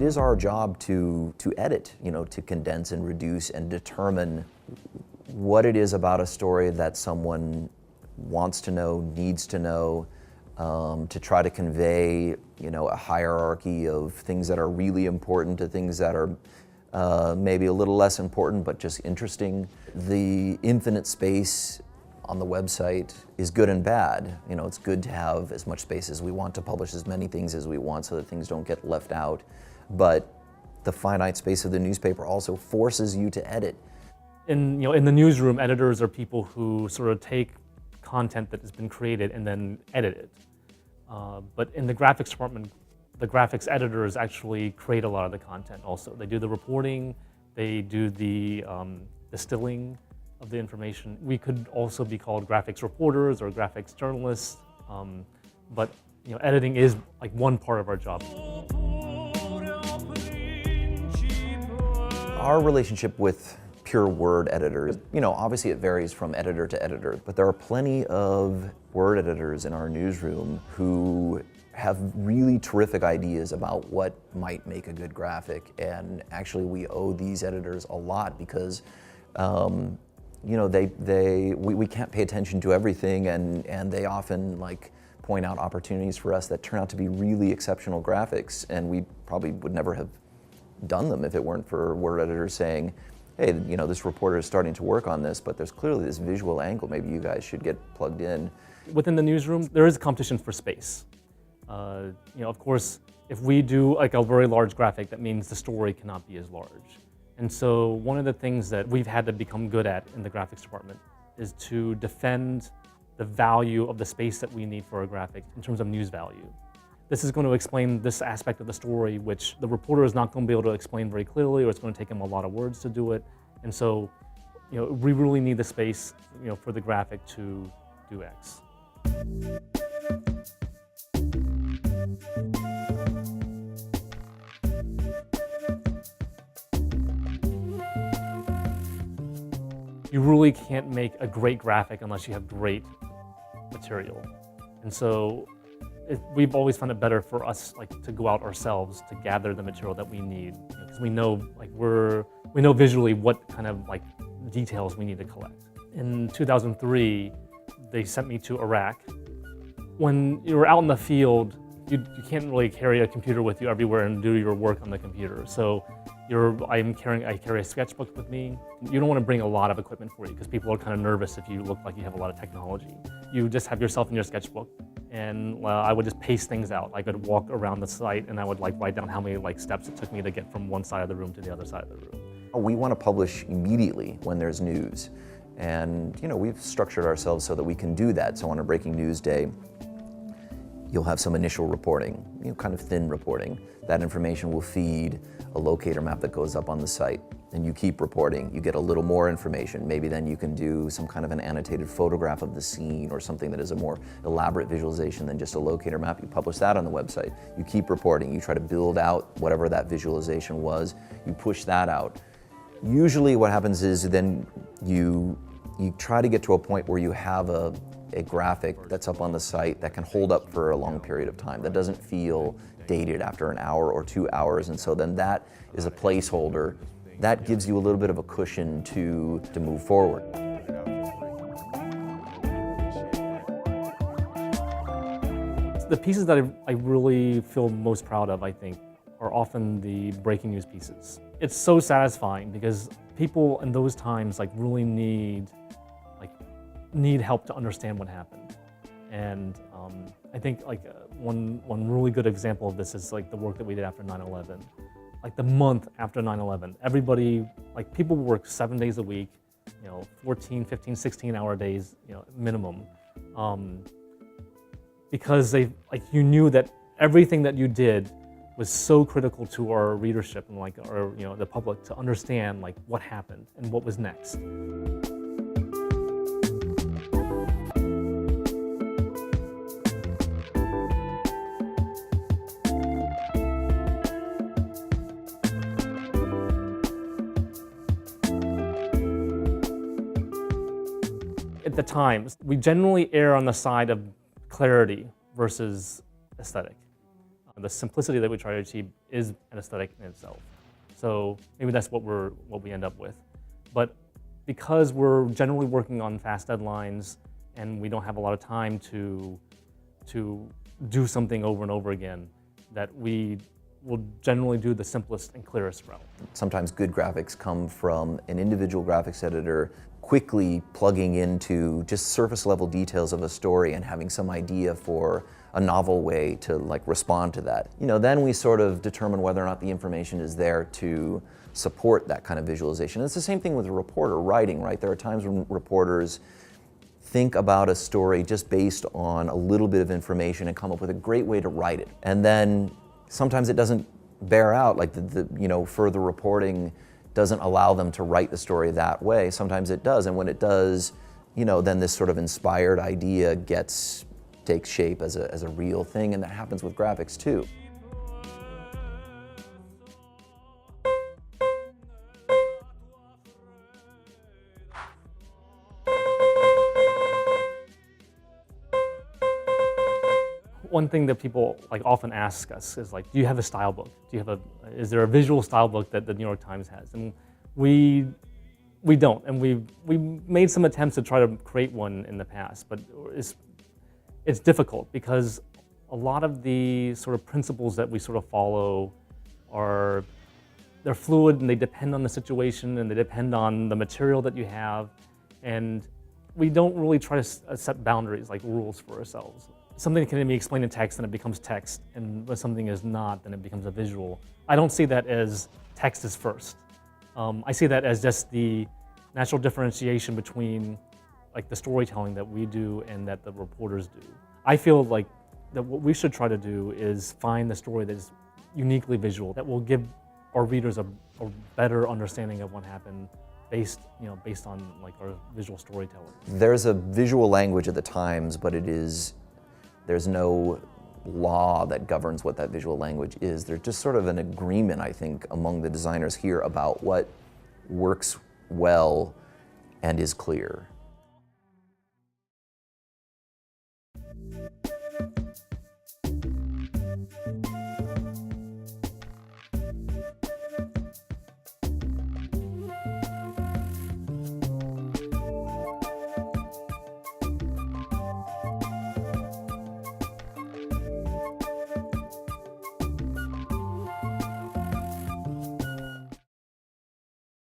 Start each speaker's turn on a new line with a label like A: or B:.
A: it is our job to edit, to condense and reduce and determine what it is about a story that someone wants to know, needs to know, to try to convey, a hierarchy of things that are really important to things that are maybe a little less important but just interesting. The infinite space on the website is good and bad. It's good to have as much space as we want, to publish as many things as we want so that things don't get left out. But the finite space of the newspaper also forces you to edit.
B: In the newsroom, editors are people who sort of take content that has been created and then edit it. But in the graphics department, the graphics editors actually create a lot of the content also. They do the reporting, they do the distilling of the information. We could also be called graphics reporters or graphics journalists, but editing is like one part of our job.
A: Our relationship with pure word editors, obviously it varies from editor to editor, but there are plenty of word editors in our newsroom who have really terrific ideas about what might make a good graphic. And actually we owe these editors a lot because we can't pay attention to everything, and they often point out opportunities for us that turn out to be really exceptional graphics, and we probably would never have done them if it weren't for word editors saying, hey, this reporter is starting to work on this, but there's clearly this visual angle, maybe you guys should get plugged in.
B: Within the newsroom, there is a competition for space. Of course, if we do a very large graphic, that means the story cannot be as large. And so one of the things that we've had to become good at in the graphics department is to defend the value of the space that we need for a graphic in terms of news value. This is going to explain this aspect of the story, which the reporter is not going to be able to explain very clearly, or it's going to take him a lot of words to do it. And so, we really need the space, for the graphic to do X. You really can't make a great graphic unless you have great material. And so we've always found it better for us to go out ourselves to gather the material that we need, because we know we know visually what kind of details we need to collect. In 2003, they sent me to Iraq. When you're out in the field, you can't really carry a computer with you everywhere and do your work on the computer. So I carry a sketchbook with me. You don't want to bring a lot of equipment for you because people are kind of nervous if you look like you have a lot of technology. You just have yourself in your sketchbook, and I would just paste things out. I could walk around the site and I would write down how many steps it took me to get from one side of the room to the other side of the room.
A: We want to publish immediately when there's news. And we've structured ourselves so that we can do that. So on a breaking news day, you'll have some initial reporting, kind of thin reporting. That information will feed a locator map that goes up on the site. And you keep reporting, you get a little more information. Maybe then you can do some kind of an annotated photograph of the scene or something that is a more elaborate visualization than just a locator map. You publish that on the website. You keep reporting, you try to build out whatever that visualization was, you push that out. Usually what happens is then you try to get to a point where you have a graphic that's up on the site that can hold up for a long period of time, that doesn't feel dated after an hour or 2 hours, and so then that is a placeholder. That gives you a little bit of a cushion to move forward.
B: The pieces that I really feel most proud of, I think, are often the breaking news pieces. It's so satisfying because people in those times really need help to understand what happened. And I think one really good example of this is the work that we did after 9/11. The month after 9/11, everybody, people work 7 days a week, 14, 15, 16-hour days, minimum, because you knew that everything that you did was so critical to our readership and the public to understand what happened and what was next. At the Times, we generally err on the side of clarity versus aesthetic. The simplicity that we try to achieve is an aesthetic in itself. So maybe that's what we end up with. But because we're generally working on fast deadlines and we don't have a lot of time to do something over and over again, that we will generally do the simplest and clearest route.
A: Sometimes good graphics come from an individual graphics editor quickly plugging into just surface level details of a story and having some idea for a novel way to respond to that. Then we sort of determine whether or not the information is there to support that kind of visualization. And it's the same thing with a reporter writing, right? There are times when reporters think about a story just based on a little bit of information and come up with a great way to write it. And then sometimes it doesn't bear out, like further reporting doesn't allow them to write the story that way. Sometimes it does, and when it does, then this sort of inspired idea takes shape as a real thing, and that happens with graphics too.
B: One thing that people often ask us is do you have a style book? Is there a visual style book that the New York Times has? And we don't, and we made some attempts to try to create one in the past, but it's difficult because a lot of the sort of principles that we sort of follow they're fluid and they depend on the situation and they depend on the material that you have, and we don't really try to set boundaries like rules for ourselves. Something can be explained in text and it becomes text, and when something is not, then it becomes a visual. I don't see that as text is first. I see that as just the natural differentiation between the storytelling that we do and that the reporters do. I feel like that what we should try to do is find the story that is uniquely visual, that will give our readers a better understanding of what happened based on our visual storytelling.
A: There's a visual language at the Times, but there's no law that governs what that visual language is. There's just sort of an agreement, I think, among the designers here about what works well and is clear.